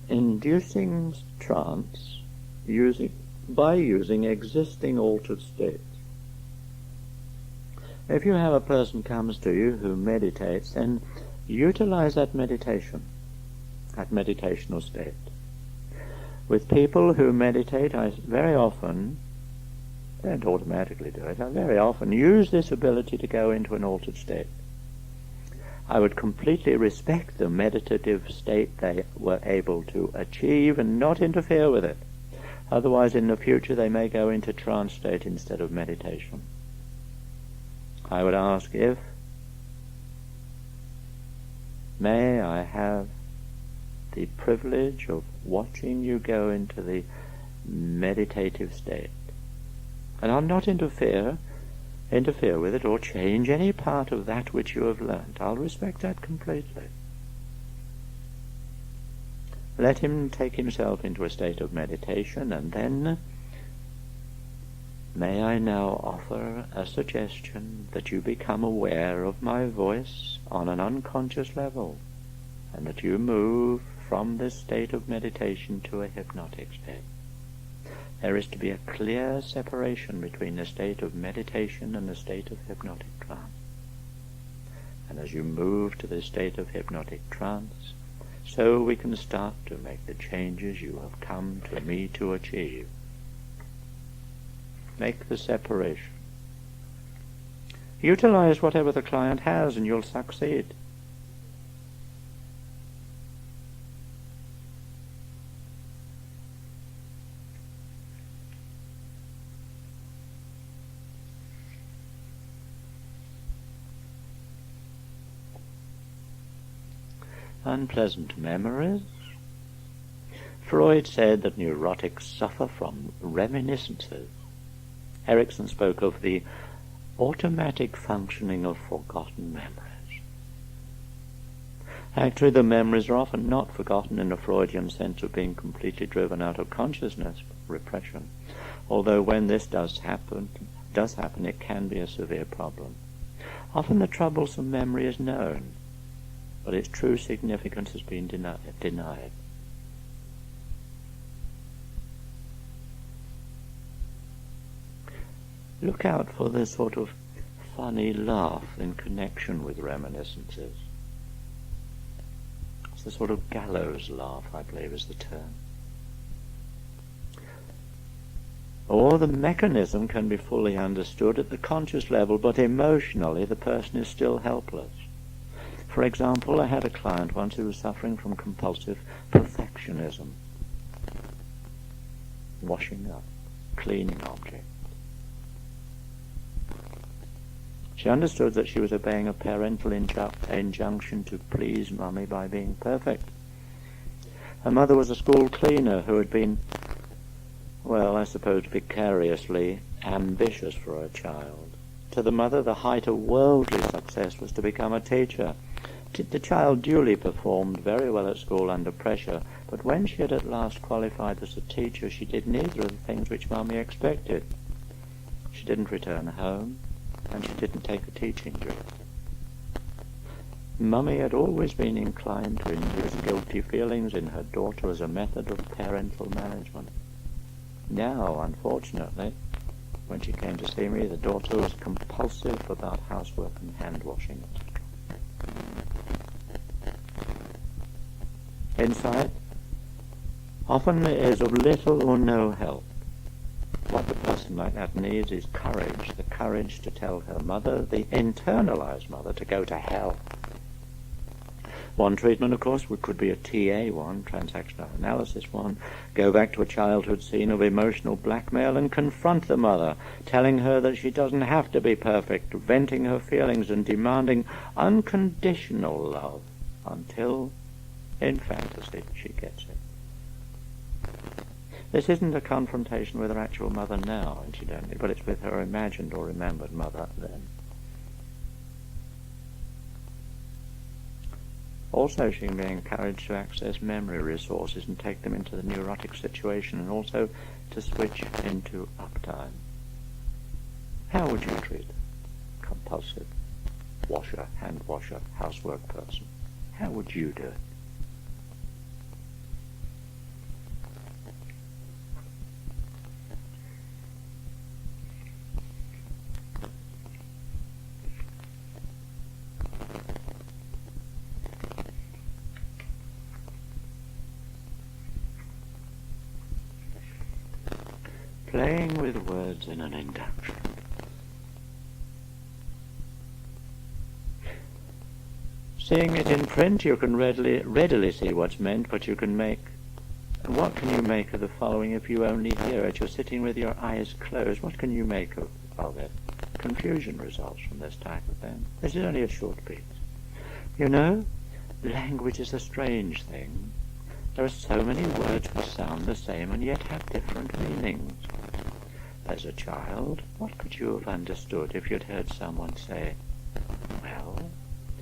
inducing trance by using existing altered states. If you have a person comes to you who meditates, then utilize that meditation, that meditational state. With people who meditate, I very often, don't automatically do it, I very often use this ability to go into an altered state. I would completely respect the meditative state they were able to achieve and not interfere with it. Otherwise, in the future, they may go into trance state instead of meditation. I would ask if, may I have the privilege of watching you go into the meditative state. And I'll not interfere with it or change any part of that which you have learnt. I'll respect that completely. Let him take himself into a state of meditation, and then may I now offer a suggestion that you become aware of my voice on an unconscious level, and that you move from this state of meditation to a hypnotic state. There is to be a clear separation between the state of meditation and the state of hypnotic trance. And as you move to the state of hypnotic trance, so we can start to make the changes you have come to me to achieve. Make the separation. Utilize whatever the client has and you'll succeed. Unpleasant memories. Freud said that neurotics suffer from reminiscences. Erickson spoke of the automatic functioning of forgotten memories. Actually, the memories are often not forgotten in a Freudian sense of being completely driven out of consciousness, repression. Although when this does happen, it can be a severe problem. Often the troublesome memory is known, but its true significance has been denied. Look out for this sort of funny laugh in connection with reminiscences. It's the sort of gallows laugh, I believe is the term. Or the mechanism can be fully understood at the conscious level, but emotionally the person is still helpless. For example, I had a client once who was suffering from compulsive perfectionism. Washing up, cleaning objects. She understood that she was obeying a parental injunction to please Mummy by being perfect. Her mother was a school cleaner who had been, well, I suppose vicariously ambitious for her child. To the mother, the height of worldly success was to become a teacher. The child duly performed very well at school under pressure, but when she had at last qualified as a teacher, she did neither of the things which Mummy expected. She didn't return home, and she didn't take a teaching job. Mummy had always been inclined to induce guilty feelings in her daughter as a method of parental management. Now, unfortunately, when she came to see me, the daughter was compulsive about housework and hand-washing. Insight often is of little or no help. What the person like that needs is courage, the courage to tell her mother, the internalized mother, to go to hell. One treatment, of course, could be a TA one, Transactional Analysis one, go back to a childhood scene of emotional blackmail and confront the mother, telling her that she doesn't have to be perfect, venting her feelings and demanding unconditional love until, in fantasy, she gets it. This isn't a confrontation with her actual mother now, incidentally, but it's with her imagined or remembered mother then. Also, she can be encouraged to access memory resources and take them into the neurotic situation, and also to switch into uptime. How would you treat a compulsive washer, hand washer, housework person? How would you do it? Playing with words in an induction. Seeing it in print, you can readily see what's meant, but you can make... And what can you make of the following if you only hear it? You're sitting with your eyes closed. What can you make of it? Confusion results from this type of thing. This is only a short piece. You know, language is a strange thing. There are so many words which sound the same and yet have different meanings. As a child, what could you have understood if you'd heard someone say, well,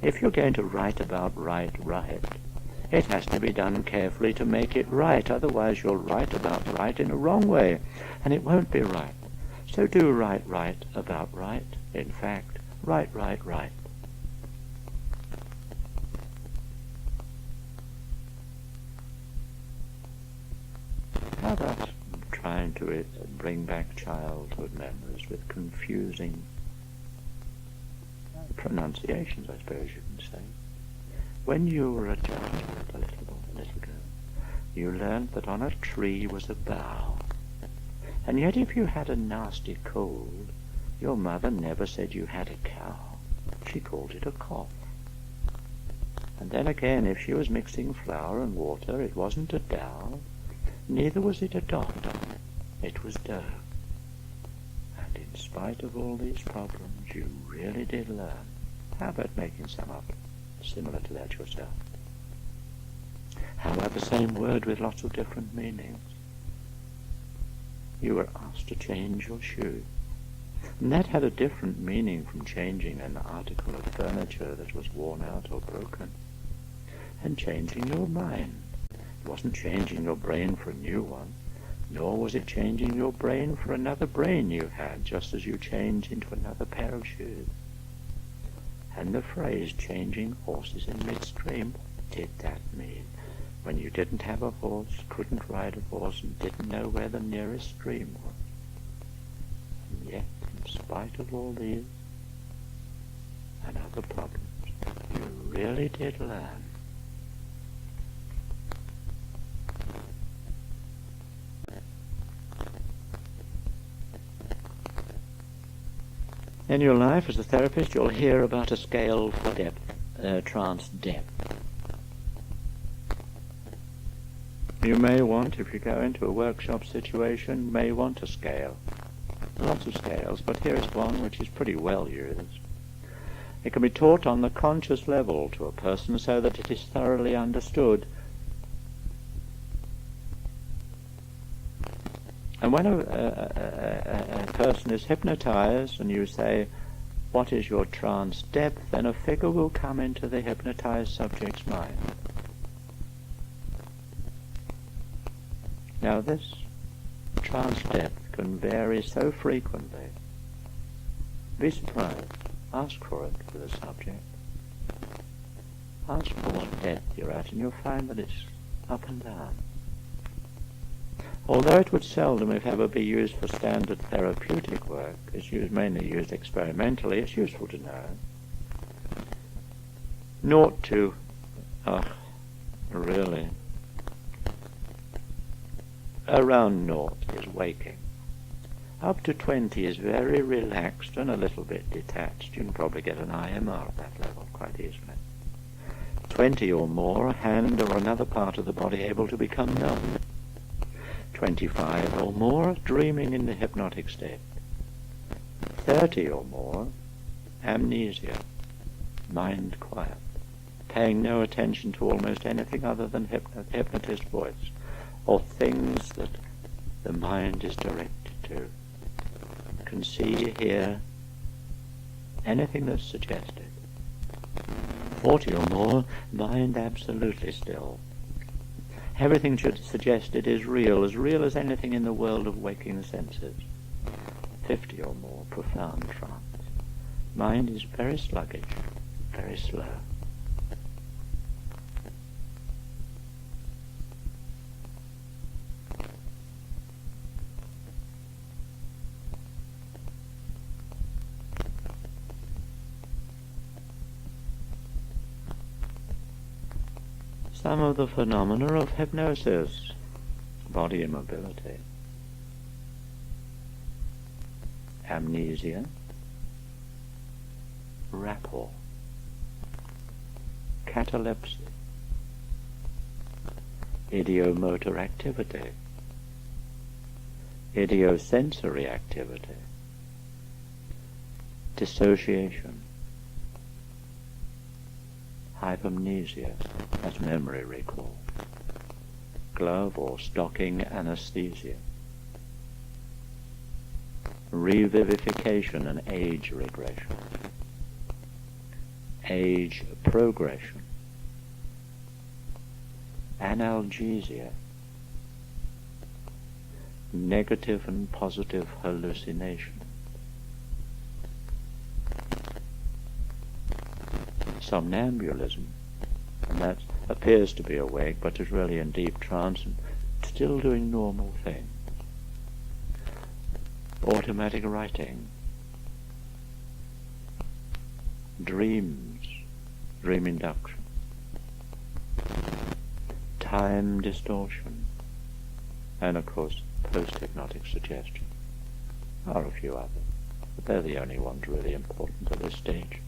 if you're going to write about right, it has to be done carefully to make it right, otherwise you'll write about right in a wrong way, and it won't be right. So do right about right. In fact, right. How about trying to bring back childhood memories with confusing pronunciations, I suppose you can say. When you were a child, a little girl, you learned that on a tree was a bough. And yet if you had a nasty cold, your mother never said you had a cow. She called it a cough. And then again, if she was mixing flour and water, it wasn't a dow, neither was it a doctor, it was dough. And in spite of all these problems, you really did learn. How about making some up similar to that yourself? How about the same word with lots of different meanings? You were asked to change your shoes, and that had a different meaning from changing an article of furniture that was worn out or broken. And changing your mind. It wasn't changing your brain for a new one, nor was it changing your brain for another brain you had, just as you change into another pair of shoes. And the phrase changing horses in midstream, what did that mean? When you didn't have a horse, couldn't ride a horse, and didn't know where the nearest stream was. And yet, in spite of all these and other problems, you really did learn. In your life as a therapist, you'll hear about a scale for depth, trance depth. You may want, if you go into a workshop situation, may want a scale. Lots of scales, but here is one which is pretty well used. It can be taught on the conscious level to a person so that it is thoroughly understood. And when a person is hypnotized and you say, what is your trance depth, then a figure will come into the hypnotized subject's mind. Now this trance depth can vary so frequently. Be surprised. Ask for it for the subject. Ask for what depth you're at and you'll find that it's up and down. Although it would seldom, if ever, be used for standard therapeutic work, it's mainly used experimentally, it's useful to know. 0 to, really, around 0 is waking. Up to 20 is very relaxed and a little bit detached. You can probably get an IMR at that level quite easily. 20 or more, a hand or another part of the body able to become numb. 25 or more, dreaming in the hypnotic state. 30 or more, amnesia, mind quiet, paying no attention to almost anything other than hypnotist voice, or things that the mind is directed to. Can see, hear, anything that's suggested. 40 or more, mind absolutely still. Everything suggested is real as anything in the world of waking senses. 50 or more, profound trance. Mind is very sluggish, very slow. Some of the phenomena of hypnosis, body immobility. amnesia, rapport, catalepsy, idiomotor activity, idiosensory activity, dissociation, hypomnesia, that's memory recall, glove or stocking anesthesia, revivification and age regression, age progression, analgesia, negative and positive hallucination, somnambulism, and that appears to be awake but is really in deep trance and still doing normal things, automatic writing, dreams, dream induction, time distortion, and of course post-hypnotic suggestion. There are a few others, but they're the only ones really important at this stage.